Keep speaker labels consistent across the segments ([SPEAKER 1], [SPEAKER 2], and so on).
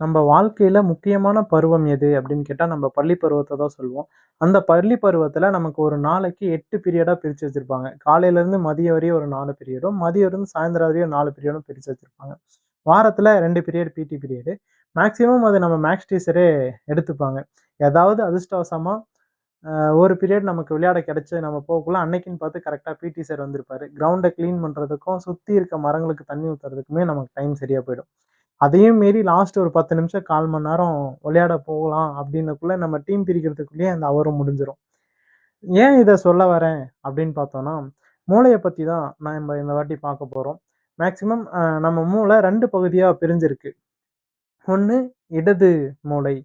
[SPEAKER 1] நம்ம வாழ்க்கையில முக்கியமான பருவம் எது அப்படின்னு கேட்டா, நம்ம பள்ளி பருவத்த தான் சொல்லுவோம். அந்த பள்ளி பருவத்துல நமக்கு ஒரு நாளைக்கு 8 பீரியடா பிரிச்சு வச்சிருப்பாங்க. காலையிலேருந்து மதியம் வரையும் ஒரு 4 பீரியடும், மதியம்லேருந்து சாயந்தரம் வரையும் 4 பீரியடும் பிரிச்சு வச்சிருப்பாங்க. வாரத்துல 2 பீரியட் பிடி பீரியடு. மேக்ஸிமம் அது நம்ம மேக்ஸ் டீச்சரே எடுத்துப்பாங்க. ஏதாவது அதிர்ஷ்டவசமா அ ஒரு பீரியட் நமக்கு விளையாட கிடைச்சு நம்ம போகக்குள்ள அன்னைக்குன்னு பார்த்து கரெக்ட்டா பிடி சார் வந்திருப்பாரு. கிரவுண்ட கிளீன் பண்றதுக்கும், சுத்தி இருக்க மரங்களுக்கு தண்ணி ஊத்துறதுக்குமே நமக்கு டைம் சரியா போயிடும். அதையும் மீறி லாஸ்ட் ஒரு 10 நிமிஷம் 1/4 மணி நேரம் விளையாட போகலாம் அப்படின்னக்குள்ள நம்ம டீம் பிரிக்கிறதுக்குள்ளேயே அந்த ஹவரும் முடிஞ்சிரும். ஏன் இத சொல்ல வரேன் அப்படின்னு பார்த்தோம்னா, மூளைய பத்தி தான் நம்ம இந்த வாட்டி பார்க்க போறோம். மேக்ஸிமம் நம்ம மூளை 2 பகுதியா பிரிஞ்சிருக்கு. ஒண்ணு இடது மூளை,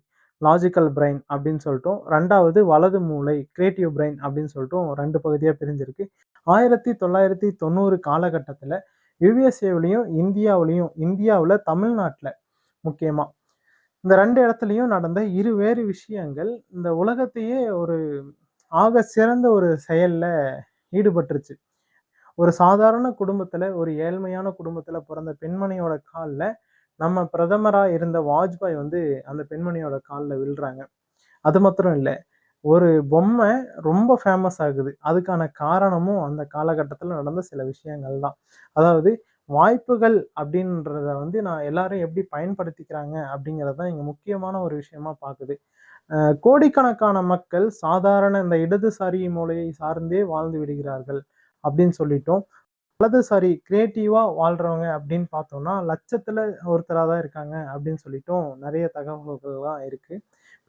[SPEAKER 1] லாஜிக்கல் பிரெயின் அப்படின்னு சொல்லிட்டும், 2வது வலது மூளை, கிரியேட்டிவ் பிரெயின் அப்படின்னு சொல்லிட்டும் 2 பகுதியா பிரிஞ்சிருக்கு. 1990 காலகட்டத்தில யுஎஸ்ஏவிலயும், இந்தியாவுல தமிழ்நாட்ல முக்கியமா இந்த 2 இடத்துலயும் நடந்த இருவேறு விஷயங்கள் இந்த உலகத்தையே ஒரு ஆக சிறந்த ஒரு செயல்ல ஈடுபட்டுருச்சு. ஒரு சாதாரண குடும்பத்துல, ஒரு ஏழ்மையான குடும்பத்துல பிறந்த பெண்மணியோட கால்ல, நம்ம பிரதமரா இருந்த வாஜ்பாய் வந்து அந்த பெண்மணியோட கால்ல விழுறாங்க. அது மாத்திரம் இல்ல. ஒரு பொம்மை ரொம்ப ஃபேமஸ் ஆகுது. அதுக்கான காரணமும் அந்த காலகட்டத்தில நடந்த சில விஷயங்கள் தான். அதாவது வாய்ப்புகள் அப்படின்றத வந்து நான் எல்லாரும் எப்படி பயன்படுத்திக்கிறாங்க அப்படிங்கிறது தான் இங்க முக்கியமான ஒரு விஷயமா பாக்குது. கோடிக்கணக்கான மக்கள் சாதாரண இந்த இடதுசாரி மூலையை சார்ந்தே வாழ்ந்து விடுகிறார்கள் அப்படின்னு சொல்லிட்டோம். வலதுசாரி கிரியேட்டிவா வாழ்றவங்க அப்படின்னு பார்த்தோம்னா, லட்சத்துல ஒருத்தரா தான் இருக்காங்க அப்படின்னு சொல்லிட்டும் நெறைய தகவல்கள்லாம் இருக்கு.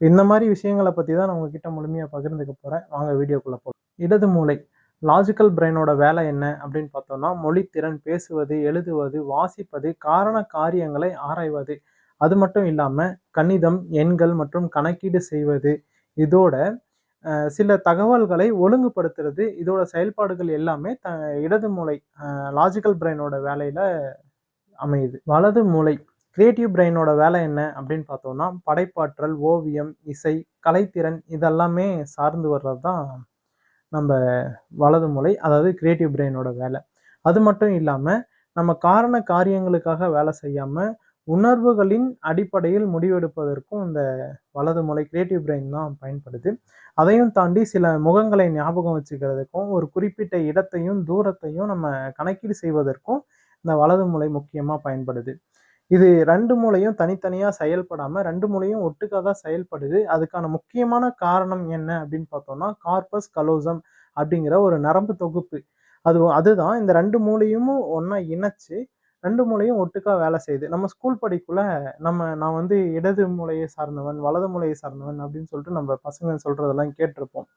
[SPEAKER 1] இந்த மாரி விஷயங்கள பத்தி தான் நான் உங்ககிட்ட முழுமையா பகிர்ந்துக்க போறேன். வாங்க வீடியோக்குள்ள போலாம். இடது மூளை, லாஜிக்கல் பிரெயினோட வேலை என்ன அப்படின்னு பார்த்தோம்னா, மொழித்திறன், பேசுவது, எழுதுவது, வாசிப்பது, காரண காரியங்களை ஆராய்வது. அது மட்டும் இல்லாம கணிதம், எண்கள் மற்றும் கணக்கீடு செய்வது. இதோட சில தகவல்களை ஒழுங்குபடுத்துறது, இதோட செயல்பாடுகள் எல்லாமே இடது மூளை லாஜிக்கல் பிரெயினோட வேலையில அமையுது. வலது மூளை கிரியேட்டிவ் பிரெயினோட வேலை என்ன அப்படின்னு பார்த்தோம்னா, படைப்பாற்றல், ஓவியம், இசை, கலைத்திறன் இதெல்லாமே சார்ந்து வர்றது தான் நம்ப வலது மூளை, அதாவது கிரியேட்டிவ் பிரெயினோட வேலை. அது மட்டும் இல்லாம, நம்ம காரண காரியங்களுக்காக வேலை செய்யாம, உணர்வுகளின் அடிப்படையில் முடிவெடுப்பதற்கும் இந்த வலது மூளை கிரியேட்டிவ் பிரெயின் தான் பயன்படுது. அதையும் தாண்டி சில முகங்களை ஞாபகம் வச்சுக்கிறதுக்கும், ஒரு குறிப்பிட்ட இடத்தையும், தூரத்தையும் நம்ம கணக்கீடு செய்வதற்கும் இந்த வலது மூளை முக்கியமா பயன்படுது. இது 2 மூளையும் தனித்தனியா செயல்படாம 2 மூளையும் ஒட்டுக்கா தான் செயல்படுது. அதுக்கான முக்கியமான காரணம் என்ன அப்படின்னு பார்த்தோம்னா, கார்பஸ் கலோசம் அப்படிங்கிற ஒரு நரம்பு தொகுப்பு. அதுதான் இந்த 2 மூளையும் ஒண்ணா இணைச்சு 2 மூளையும் ஒட்டுக்கா வேலை செய்யுது. நம்ம ஸ்கூல் படிக்கக்குள்ள நான் வந்து இடது மூளையை சார்ந்தவன், வலது மூளையை சார்ந்தவன் அப்படின்னு சொல்லிட்டு நம்ம பசங்க சொல்றதெல்லாம் கேட்டிருப்போம்.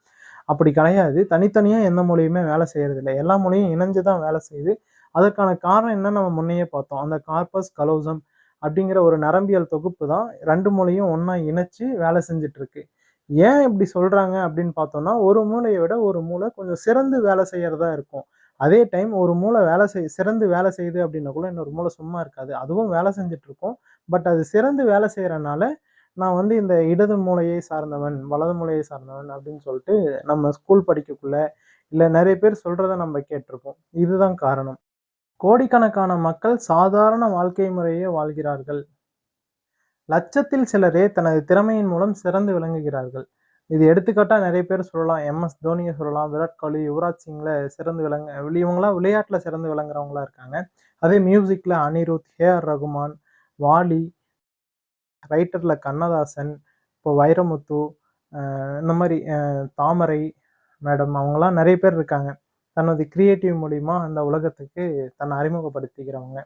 [SPEAKER 1] அப்படி கிடையாது. தனித்தனியா எந்த மூளையுமே வேலை செய்யறதில்ல. எல்லா மூளையும் இணைஞ்சு தான் வேலை செய்யுது. அதற்கான காரணம் என்னன்னு நம்ம முன்னையே பார்த்தோம். அந்த கார்பஸ் கலோசம் அப்படிங்கிற ஒரு நரம்பியல் தொகுப்பு தான் 2 மூளையும் ஒண்ணா இணைச்சு வேலை செஞ்சுட்டு இருக்கு. ஏன் இப்படி சொல்றாங்க அப்படின்னு பார்த்தோம்னா, ஒரு மூளைய விட ஒரு மூளை கொஞ்சம் சிறந்து வேலை செய்யறதா இருக்கும். அதே டைம் ஒரு மூளை சிறந்து வேலை செய்யுது அப்படின்னா கூட இன்னொரு மூளை சும்மா இருக்காது. அதுவும் வேலை செஞ்சுட்டு இருக்கும். பட் அது சிறந்து வேலை செய்யறனால, நான் வந்து இந்த இடது மூளையை சார்ந்தவன், வலது மூளையை சார்ந்தவன் அப்படின்னு சொல்லிட்டு நம்ம ஸ்கூல் படிக்கக்குள்ள, இல்ல நெறைய பேர் சொல்றத நம்ம கேட்டிருப்போம். இதுதான் காரணம். கோடிக்கணக்கான மக்கள் சாதாரண வாழ்க்கை முறையே வாழ்கிறார்கள். லட்சத்தில் சிலரே தனது திறமையின் மூலம் சிறந்து விளங்குகிறார்கள். இது எடுத்துக்காட்டா நெறைய பேர் சொல்லலாம். எம்.எஸ். தோனிய சொல்லலாம், விராட் கோலி, யுவராஜ் சிங்ல சிறந்து இவங்கலாம் விளையாட்டுல சிறந்து விளங்குறவங்களா இருக்காங்க. அதே மியூசிக்ல அனிருத், ஏ.ஆர். ரகுமான், வாலி, ரைட்டர்ல கண்ணதாசன், இப்போ வைரமுத்து, இந்த மாரி தாமரை மேடம் அவங்கலாம் நெறைய பேர் இருக்காங்க. தனது கிரியேட்டிவ் மூலியமா அந்த உலகத்துக்கு தன்னை அறிமுகப்படுத்திக்கிறவங்க.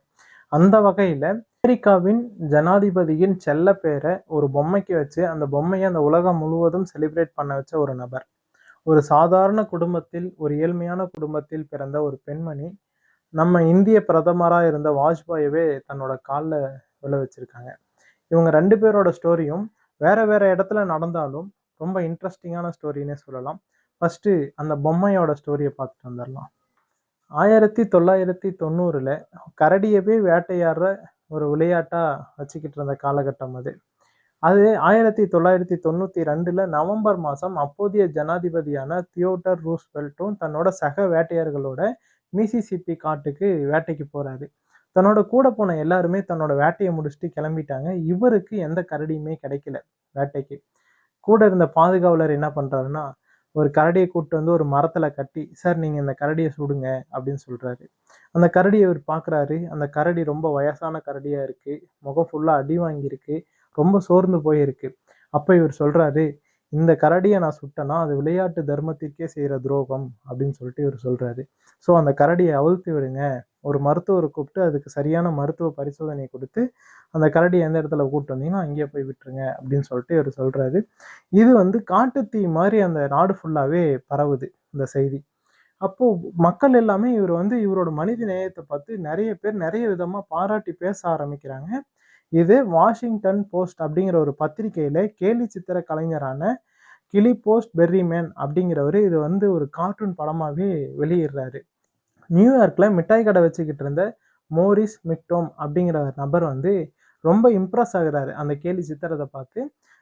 [SPEAKER 1] அந்த வகையில அமெரிக்காவின் ஜனாதிபதியின் செல்ல பேர ஒரு பொம்மைக்கு வச்சு, அந்த பொம்மைய அந்த உலகம் முழுவதும் செலிப்ரேட் பண்ண வச்ச ஒரு நபர். ஒரு சாதாரண குடும்பத்தில், ஒரு ஏழ்மையான குடும்பத்தில் பிறந்த ஒரு பெண்மணி, நம்ம இந்திய பிரதமரா இருந்த வாஜ்பாயவே தன்னோட கால்ல விழ வச்சிருக்காங்க. இவங்க 2 பேரோட ஸ்டோரியும் வேற வேற இடத்துல நடந்தாலும், ரொம்ப இன்ட்ரஸ்டிங்கான ஸ்டோரின்னே சொல்லலாம். ஃபர்ஸ்ட்டு அந்த பொம்மையோட ஸ்டோரிய பார்த்துட்டு வந்துரலாம். 1990ல கரடியவே வேட்டையாடுற ஒரு விளையாட்டா வச்சுக்கிட்டு இருந்த காலகட்டம் அது. அது 1992ல நவம்பர் மாசம் அப்போதைய ஜனாதிபதியான தியோடர் ரூஸ்வெல்ட்டும் தன்னோட சக வேட்டையர்களோட மிசிசிப்பி காட்டுக்கு வேட்டைக்கு போறாரு. தன்னோட கூட போன எல்லாருமே தன்னோட வேட்டைய முடிச்சுட்டு கிளம்பிட்டாங்க. இவருக்கு எந்த கரடியுமே கிடைக்கல வேட்டைக்கு. கூட இருந்த பாதுகாவலர் என்ன பண்றாருன்னா, ஒரு கரடிய கூட்டு வந்து ஒரு மரத்துல கட்டி, "சார் நீங்க இந்த கரடிய சுடுங்க" அப்படின்னு சொல்றாரு. அந்த கரடிய இவரு பார்க்குறாரு. அந்த கரடி ரொம்ப வயசான கரடியா இருக்கு. முகம் ஃபுல்லா அடி வாங்கியிருக்கு. ரொம்ப சோர்ந்து போயிருக்கு. அப்ப இவரு சொல்றாரு, "இந்த கரடிய நான் சுட்டேன்னா, அது விளையாட்டு தர்மத்திற்கே செய்ற துரோகம்" அப்படின்னு சொல்லிட்டு இவரு சொல்றாரு. ஸோ அந்த கரடிய அவிழ்த்து விடுங்க. ஒரு மருத்துவர கூப்பிட்டு அதுக்கு சரியான மருத்துவ பரிசோதனை குடுத்து, அந்த கரடிய எந்த இடத்துல கூட்டு வந்தீங்கன்னா, அங்கேயே போய் விட்டுருங்க அப்படின்னு சொல்லிட்டு இவரு சொல்றாரு. இது வந்து காட்டுத்தீ மாரி அந்த நாடு ஃபுல்லாவே பரவுது இந்த செய்தி. அப்போ மக்கள் எல்லாமே இவர் வந்து இவரோட மனித நேயத்த பார்த்து நெறைய பேர் நெறைய விதமா பாராட்டி பேச ஆரம்பிக்கிறாங்க. இது வாஷிங்டன் போஸ்ட் அப்படிங்கிற ஒரு பத்திரிகையில கேலி சித்திர கலைஞரான கிளி போஸ்ட் பெர்ரிமேன் அப்படிங்கிறவரு இது வந்து ஒரு கார்ட்டூன் படமாவே வெளியிடுறாரு. நியூயார்க்ல மிட்டாய் கடை வச்சுக்கிட்டு இருந்த மோரிஸ் மிக்டோம் அப்படிங்கிற நபர் வந்து ரொம்ப இம்ப்ரெஸ் ஆகுறாரு அந்த கேலி சித்திரத்தை பார்த்து.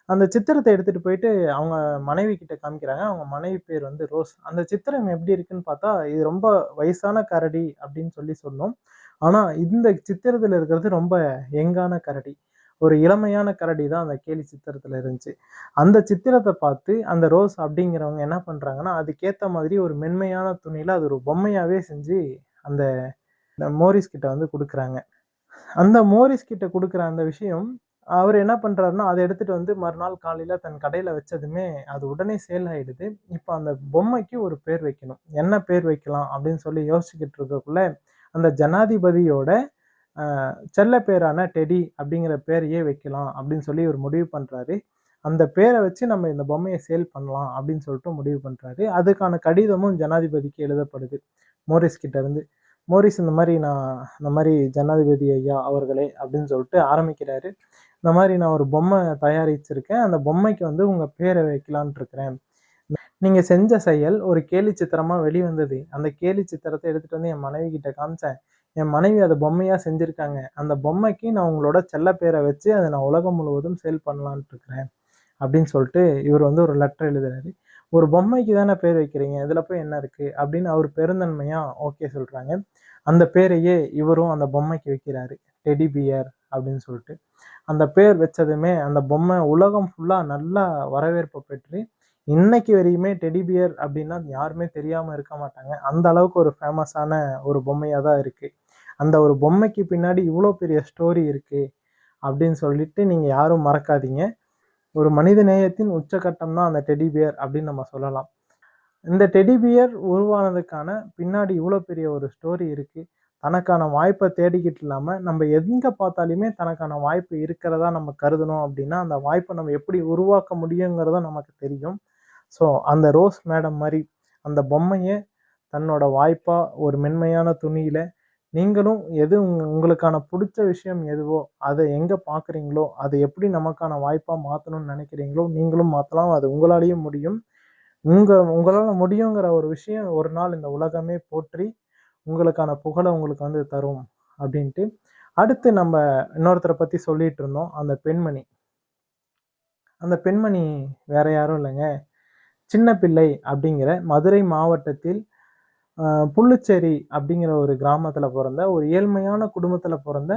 [SPEAKER 1] அந்த சித்திரத்தை எடுத்துட்டு போயிட்டு அவங்க மனைவி கிட்ட காமிக்கிறாங்க. அவங்க மனைவி பேர் வந்து ரோஸ். அந்த சித்திரம் எப்படி இருக்குன்னு பார்த்தா, இது ரொம்ப வயசான கரடி அப்படின்னு சொல்லி சொன்னோம். ஆனா இந்த சித்திரத்துல இருக்கிறது ரொம்ப யங்கான கரடி. ஒரு இளமையான கரடி தான் அந்த கேலி சித்திரத்துல இருந்துச்சு. அந்த சித்திரத்த பார்த்து அந்த ரோஸ் அப்படிங்கிறவங்க என்ன பண்றாங்கன்னா, அதுக்கேத்த மாதிரி ஒரு மென்மையான துணியில அது ஒரு பொம்மையாவே செஞ்சு அந்த மோரிஸ் கிட்ட வந்து குடுக்குறாங்க. அந்த மோரிஸ் கிட்ட குடுக்குற அந்த விஷயம், அவரு என்ன பண்றாருன்னா, அத எடுத்துட்டு வந்து மறுநாள் காலையில தன் கடையில வச்சதுமே, அது உடனே சேல் ஆயிடுது. இப்ப அந்த பொம்மைக்கு ஒரு பேர் வைக்கணும். என்ன பேர் வைக்கலாம் அப்படின்னு சொல்லி யோசிச்சுக்கிட்டு இருக்கக்குள்ள, அந்த ஜனாதிபதியோட அ செல்ல பேரான டெடி அப்படிங்கிற பேரையே வைக்கலாம் அப்படின்னு சொல்லி இவரு முடிவு பண்றாரு. அந்த பேர வச்சு நம்ம இந்த பொம்மைய சேல் பண்ணலாம் அப்படின்னு சொல்லிட்டு முடிவு பண்றாரு. அதுக்கான கடிதமும் ஜனாதிபதிக்கு எழுதப்படுது. மோரிஸ் கிட்ட இருந்து. மோரிஸ் இந்த மாரி ஜனாதிபதி ஐயா அவர்களே அப்படின்னு சொல்லிட்டு ஆரம்பிக்கிறாரு. இந்த மாரி நான் ஒரு பொம்மை தயாரிச்சிருக்கேன். அந்த பொம்மைக்கு வந்து உங்க பேர வைக்கலான்ட்டு இருக்கிறேன். நீங்க செஞ்ச செயல் ஒரு கேலி சித்திரமா வெளிவந்தது. அந்த கேலி சித்திரத்த எடுத்துட்டு வந்து என் மனைவி கிட்ட காமிச்சேன். என் மனைவி அத பொம்மையா செஞ்சிருக்காங்க. அந்த பொம்மைக்கு நான் உங்களோட செல்ல பேர வச்சு அத நான் உலகம் முழுவதும் சேல் பண்ணலான்ட்டு இருக்கிறேன். அப்படின்னு சொல்லிட்டு இவர் வந்து ஒரு லெட்டர் எழுதுறாரு. ஒரு பொம்மைக்கு தானே பேர் வைக்கிறீங்க. இதுல போய் என்ன இருக்கு? அப்படின்னு அவர் பெருந்தன்மையா ஓகே சொல்றாங்க. அந்த பேரையே இவரும் அந்த பொம்மைக்கு வைக்கிறாரு. டெடி பியர் அப்படின்னு சொல்லிட்டு. அந்த பேர் வச்சதுமே அந்த பொம்மை உலகம் ஃபுல்லா நல்லா வரவேற்பு பெற்று, இன்னைக்கு வரையுமே டெடி பியர் அப்படின்னா யாருமே தெரியாம இருக்க மாட்டாங்க. அந்த அளவுக்கு ஒரு ஃபேமஸான ஒரு பொம்மையா தான் இருக்கு. அந்த ஒரு பொம்மைக்கு பின்னாடி இவ்ளோ பெரிய ஸ்டோரி இருக்கு அப்படின்னு சொல்லிட்டு நீங்க யாரும் மறக்காதீங்க. ஒரு மனித நேயத்தின் உச்சகட்டம் தான் அந்த டெடி பியர் அப்படின்னு நம்ம சொல்லலாம். இந்த டெடி பியர் உருவானதுக்கான பின்னாடி இவ்ளோ பெரிய ஒரு ஸ்டோரி இருக்கு. தனக்கான வாய்ப்ப தேடிக்கிட்டு இல்லாம, நம்ம எங்க பார்த்தாலுமே தனக்கான வாய்ப்பு இருக்கிறதா நம்ம கருதுனோம் அப்படின்னா, அந்த வாய்ப்ப நம்ம எப்படி உருவாக்க முடியுங்கிறதும் நமக்கு தெரியும். ஸோ, அந்த ரோஸ் மேடம் மாரி அந்த பொம்மைய தன்னோட வாய்ப்பா ஒரு மென்மையான துணியில, நீங்களும் எது உங்களுக்கான புடிச்ச விஷயம் எதுவோ, அத எங்க பார்க்குறீங்களோ, அத எப்படி நமக்கான வாய்ப்பா மாத்தணும்னு நெனைக்கிறீங்களோ, நீங்களும் மாத்தலாம். அது உங்களாலயும் முடியும். உங்களால முடியுங்கிற ஒரு விஷயம் ஒரு நாள் இந்த உலகமே போற்றி, உங்களுக்கான புகழ உங்களுக்கு வந்து தரும் அப்டின்ட்டு. அடுத்து நம்ம இன்னொருத்தர பத்தி சொல்லிட்டு இருந்தோம். அந்த பெண்மணி. அந்த பெண்மணி வேற யாரும் இல்லங்க. சின்ன பிள்ளை அப்டிங்கிற மதுரை மாவட்டத்தில் அ புல்லுச்சேரி அப்டிங்கிற ஒரு கிராமத்துல பொறந்த, ஒரு ஏழ்மையான குடும்பத்துல பொறந்த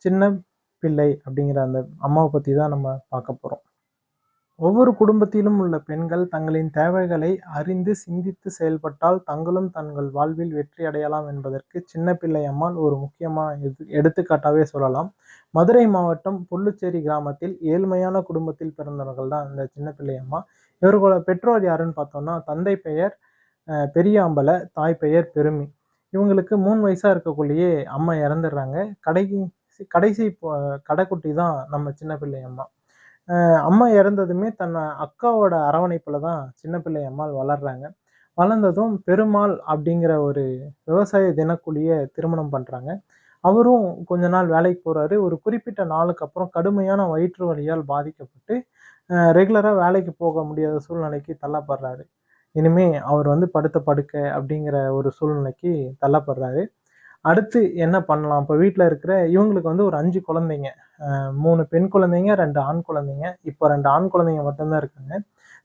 [SPEAKER 1] சின்ன பிள்ளை அப்டிங்கிற அந்த அம்மாவ பத்தி தான் நம்ம பார்க்க போறோம். ஒவ்வொரு குடும்பத்திலும் உள்ள பெண்கள் தங்களின் தேவைகளை அறிந்து சிந்தித்து செயல்பட்டால் தங்களும் தங்கள் வாழ்வில் வெற்றி அடையலாம் என்பதற்கு சின்ன பிள்ளை அம்மாள் ஒரு முக்கியமான எடுத்துக்காட்டாவே சொல்லலாம். மதுரை மாவட்டம் புல்லுச்சேரி கிராமத்தில் ஏழ்மையான குடும்பத்தில் பிறந்தவர்கள் தான் இந்த சின்ன பிள்ளை அம்மா. இவர்களோட பெற்றோர் யாருன்னு பார்த்தோம்னா, தந்தை பெயர் பெரியாம்பல, தாய் பெயர் பெருமி. இவங்களுக்கு 3 வயசா இருக்கக்குள்ளேயே அம்மா இறந்துடுறாங்க. கடைசி கடைக்குட்டி தான் நம்ம சின்ன பிள்ளை அம்மா. அம்மா இறந்ததுமே தன் அக்காவோட அரவணைப்புல தான் சின்ன பிள்ளை அம்மாள் வளர்றாங்க. வளர்ந்ததும் பெருமாள் அப்படிங்கிற ஒரு விவசாய தினக்கூலிய திருமணம் பண்றாங்க. அவரும் கொஞ்ச நாள் வேலைக்கு போறாரு. ஒரு குறிப்பிட்ட நாளுக்கு அப்புறம் கடுமையான வயிற்று வலியால் பாதிக்கப்பட்டு, ரெகுலரா வேலைக்கு போக முடியாத சூழ்நிலைக்கு தள்ளப்படுறாரு. இனிமே அவர் வந்து படுத்த படுக்கை அப்படிங்கிற ஒரு சூழ்நிலைக்கு தள்ளப்படுறாரு. அடுத்து என்ன பண்ணலாம்? இப்ப வீட்ல இருக்கிற இவங்களுக்கு வந்து ஒரு 5 குழந்தைங்க. 3 பெண் குழந்தைங்க, 2 ஆண் குழந்தைங்க. இப்போ 2 ஆண் குழந்தைங்க மட்டும் தான் இருக்காங்க.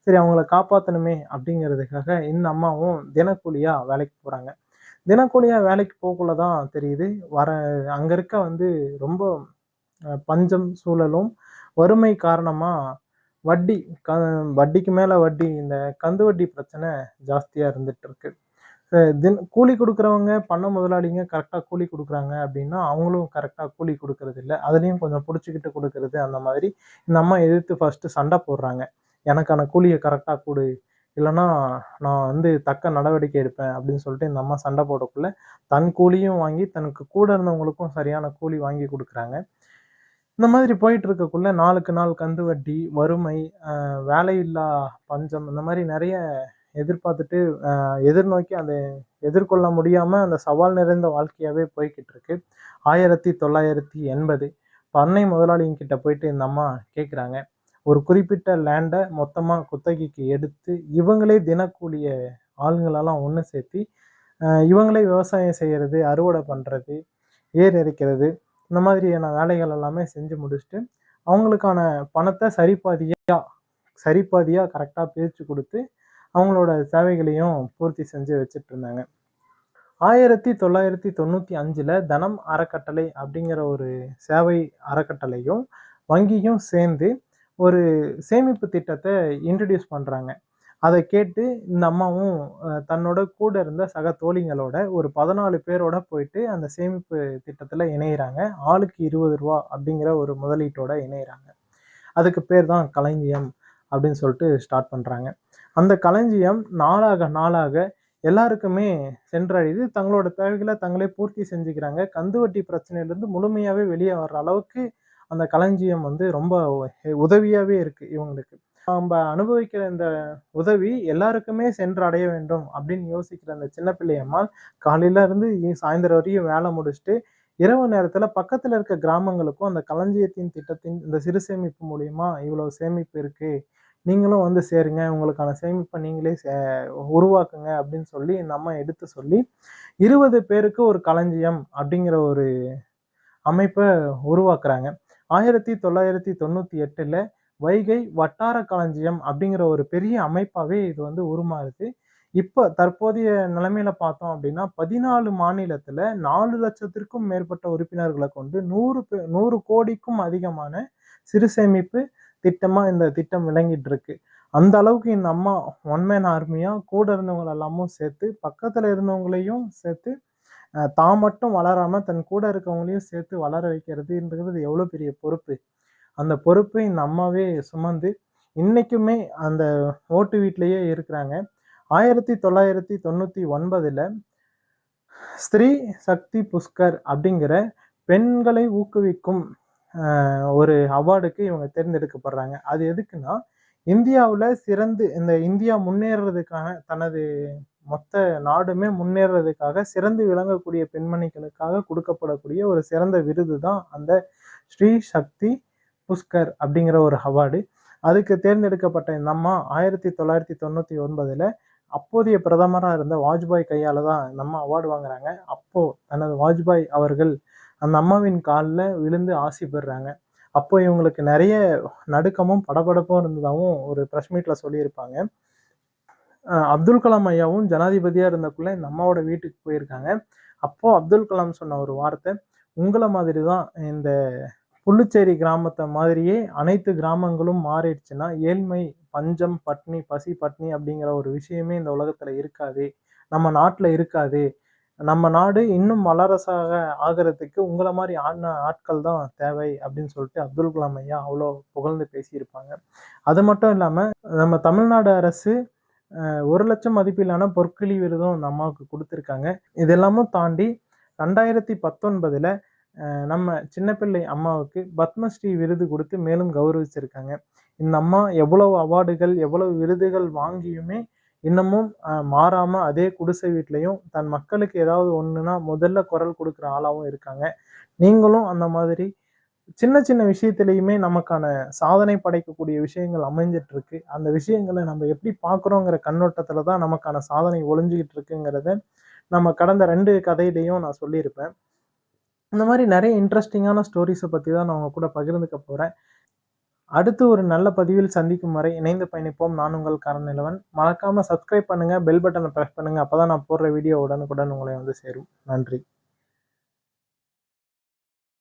[SPEAKER 1] சரி அவங்கள காப்பாத்தணுமே அப்படிங்கிறதுக்காக இந்த அம்மாவும் தினக்கூலியா வேலைக்கு போறாங்க. தினக்கூலியா வேலைக்கு போகக்குள்ள தான் தெரியுது. வர அங்க இருக்க ரொம்ப பஞ்சம் சூழலும், வறுமை காரணமா வட்டி க வட்டிக்கு மேல வட்டி, இந்த கந்து வட்டி பிரச்சனை ஜாஸ்தியா இருந்துட்டு இருக்கு. கூலி குடுக்குறவங்க, பண்ண முதலாளிங்க கரெக்ட்டா கூலி குடுக்குறாங்க அப்டின்னா, அவங்களும் கரெக்ட்டா கூலி குடுக்குறதில்ல. அதுலயும் கொஞ்சம் புடிச்சுக்கிட்டு குடுக்குறது, அந்த மாதிரி இந்த அம்மா எதிர்த்து ஃபர்ஸ்ட்டு சண்ட போடுறாங்க. "எனக்கான கூலிய கரெக்ட்டா குடு. இல்லன்னா நான் தக்க நடவடிக்கை எடுப்பேன்" அப்டின்னு சொல்லிட்டு இந்த அம்மா சண்ட போடக்குள்ள, தன் கூலியும் வாங்கி, தனக்கு கூட இருந்தவங்களுக்கும் சரியான கூலி வாங்கி குடுக்குறாங்க. இந்த மாதிரி போயிட்டு இருக்கக்குள்ள, நாளுக்கு நாள் கந்து வட்டி, வறுமை, வேலையில்லா பஞ்சம், இந்த மாரி நெறைய எதிர்பார்த்துட்டு எதிர்நோக்கி அதை எதிர்கொள்ள முடியாம அந்த சவால் நிறைந்த வாழ்க்கையாவே போய்க்கிட்டு இருக்கு. 1980 பண்ணை முதலாளிங்கிட்ட போயிட்டு இந்த அம்மா கேட்குறாங்க. ஒரு குறிப்பிட்ட லேண்ட மொத்தமா குத்தகைக்கு எடுத்து, இவங்களே தினக்கூலிய ஆளுங்களெல்லாம் ஒண்ணு சேர்த்தி, இவங்களே விவசாயம் செய்யறது, அறுவடை பண்றது, ஏர் இறைக்கிறது, இந்த மாதிரியான வேலைகள் எல்லாமே செஞ்சு முடிச்சுட்டு, அவங்களுக்கான பணத்த சரிபாதியா கரெக்ட்டா பிரிச்சு குடுத்து, அவங்களோட தேவைகளையும் பூர்த்தி செஞ்சு வச்சுட்டுருந்தாங்க. 1995ல தனம் அறக்கட்டளை அப்படிங்கிற ஒரு சேவை அறக்கட்டளையும், வங்கியும் சேர்ந்து ஒரு சேமிப்பு திட்டத்த இன்ட்ரோடியூஸ் பண்றாங்க. அத கேட்டு இந்த அம்மாவும் தன்னோட கூட இருந்த சக தோழிகளோட ஒரு 14 பேரோட போயிட்டு அந்த சேமிப்பு திட்டத்துல இணையிறாங்க. ஆளுக்கு ரூ. 20 அப்படிங்கிற ஒரு முதலீட்டோட இணையிறாங்க. அதுக்கு பேர் தான் களஞ்சியம் அப்படின்னு சொல்லிட்டு ஸ்டார்ட் பண்றாங்க. அந்த களஞ்சியம் நாளாக நாளாக எல்லாருக்குமே சென்றடையுது. தங்களோட தேவைகள தங்களே பூர்த்தி செஞ்சுக்கிறாங்க. கந்துவட்டி பிரச்சனையிலிருந்து முழுமையாவே வெளிய வர்ற அளவுக்கு அந்த களஞ்சியம் ரொம்ப உதவியாவே இருக்கு இவங்களுக்கு. நம்ப அனுபவிக்கிற இந்த உதவி எல்லாருக்குமே சென்றடைய வேண்டும் அப்படின்னு யோசிக்கிற அந்த சின்ன பிள்ளை அம்மாள், காலையில இருந்து சாயந்தரம் வரையும் வேலை முடிச்சுட்டு, இரவு நேரத்துல பக்கத்துல இருக்க கிராமங்களுக்கும் அந்த களஞ்சியத்தின் திட்டத்தின் இந்த சிறு சேமிப்பு மூலியமா இவ்வளவு சேமிப்பு இருக்கு. நீங்களும் சேருங்க. உங்களுக்கான சேமிப்ப நீங்களே உருவாக்குங்க அப்படின்னு சொல்லி நம்ம எடுத்து சொல்லி, 20 பேருக்கு ஒரு களஞ்சியம் அப்படிங்கிற ஒரு அமைப்ப உருவாக்குறாங்க. 1998ல வைகை வட்டார களஞ்சியம் அப்படிங்கிற ஒரு பெரிய அமைப்பாவே இது உருமாறுது. இப்ப தற்போதைய நிலைமையில பார்த்தோம் அப்படின்னா, 14 மாநிலத்துல 4,00,000த்திற்கும் மேற்பட்ட உறுப்பினர்கள கொண்டு 100 கோடிக்கும் அதிகமான சிறு சேமிப்பு திட்டமா இந்த திட்டம் விளங்கிட்டு இருக்கு. அந்த அளவுக்கு இந்த அம்மா ஒன் மேன் ஆர்மியா கூட இருந்தவங்கள எல்லாமும் சேர்த்து, பக்கத்துல இருந்தவங்களையும் சேர்த்து, தான் மட்டும் வளராம தன் கூட இருக்கவங்களையும் சேர்த்து வளர வைக்கிறதுன்றது எவ்வளவு பெரிய பொறுப்பு. அந்த பொறுப்பை இந்த அம்மாவே சுமந்து, இன்னைக்குமே அந்த ஓட்டு வீட்லயே இருக்கிறாங்க. 1999ல ஸ்திரீ சக்தி புஷ்கர் அப்படிங்கிற பெண்களை ஊக்குவிக்கும் ஒரு அவார்டுக்கு இவங்க தேர்ந்தெடுக்கப்படுறாங்க. அது எதுக்குன்னா, இந்தியாவுல இந்த இந்தியா முன்னேறதுக்கான தனது மொத்த நாடுமே முன்னேறதுக்காக சிறந்து விளங்கக்கூடிய பெண்மணிகளுக்காக கொடுக்கப்படக்கூடிய ஒரு சிறந்த விருது தான் அந்த ஸ்ரீ சக்தி புஷ்கர் அப்படிங்கிற ஒரு அவார்டு. அதுக்கு தேர்ந்தெடுக்கப்பட்ட இந்த அம்மா 1999ல அப்போதைய பிரதமரா இருந்த வாஜ்பாய் கையால தான் இந்த அம்மா அவார்டு வாங்குறாங்க. அப்போ தனது வாஜ்பாய் அவர்கள் அந்த அம்மாவின் கால்ல விழுந்து ஆசி பெறுறாங்க. அப்போ இவங்களுக்கு நெறைய நடுக்கமும், படபடப்பும் இருந்ததாவும் ஒரு பிரஸ் மீட்ல சொல்லியிருப்பாங்க. அப்துல் கலாம் ஐயாவும் ஜனாதிபதியா இருந்தக்குள்ள இந்த அம்மாவோட வீட்டுக்கு போயிருக்காங்க. அப்போ அப்துல் கலாம் சொன்ன ஒரு வார்த்தை, "உங்கள மாதிரி தான் இந்த புல்லுச்சேரி கிராமத்த மாதிரியே அனைத்து கிராமங்களும் மாறிடுச்சுன்னா, ஏழ்மை, பஞ்சம், பட்னி, பசி, பட்னி அப்படிங்கிற ஒரு விஷயமே இந்த உலகத்துல இருக்காது. நம்ம நாட்டுல இருக்காது. நம்ம நாடு இன்னும் வல்லரசாக ஆகுறதுக்கு உங்கள மாரி ஆட்கள் தான் தேவை" அப்படின்னு சொல்லிட்டு அப்துல் கலாம் ஐயா அவ்வளோ புகழ்ந்து பேசியிருப்பாங்க. அது மட்டும் இல்லாம, நம்ம தமிழ்நாடு அரசு 1,00,000 மதிப்பிலான பொற்கிளி விருதும் அந்த அம்மாவுக்கு குடுத்திருக்காங்க. இது எல்லாமும் தாண்டி 2019ல நம்ம சின்ன பிள்ளை அம்மாவுக்கு பத்மஸ்ரீ விருது குடுத்து மேலும் கௌரவிச்சிருக்காங்க. இந்த அம்மா எவ்வளவு அவார்டுகள், எவ்வளவு விருதுகள் வாங்கியுமே இன்னமும் மாறாம அதே குடிசை வீட்லயும் தன் மக்களுக்கு ஏதாவது ஒண்ணுன்னா முதல்ல குரல் குடுக்குற ஆளாவும் இருக்காங்க. நீங்களும் அந்த மாதிரி சின்ன சின்ன விஷயத்திலயுமே நமக்கான சாதனை படைக்கக்கூடிய விஷயங்கள் அமைஞ்சிட்டு இருக்கு. அந்த விஷயங்கள நம்ம எப்படி பார்க்குறோங்கிற கண்ணோட்டத்துல தான் நமக்கான சாதனை ஒளிஞ்சுகிட்டு இருக்குங்கிறத நம்ம கடந்த 2 கதையிலயும் நான் சொல்லியிருப்பேன். இந்த மாரி நெறைய இன்ட்ரஸ்டிங்கான ஸ்டோரீஸ பத்தி தான் நான் உங்க கூட பகிர்ந்துக்க போறேன். அடுத்து ஒரு நல்ல பதிவில் சந்திக்கும் வரை இணைந்து பயணிப்போம். நான் உங்கள் கரநிலவன். மறக்காம சப்ஸ்கிரைப் பண்ணுங்க, பெல் பட்டனை பிரஸ் பண்ணுங்க. அப்பதான் நான் போடுற வீடியோ உடனுக்குடன் உங்களை வந்து சேரும். நன்றி.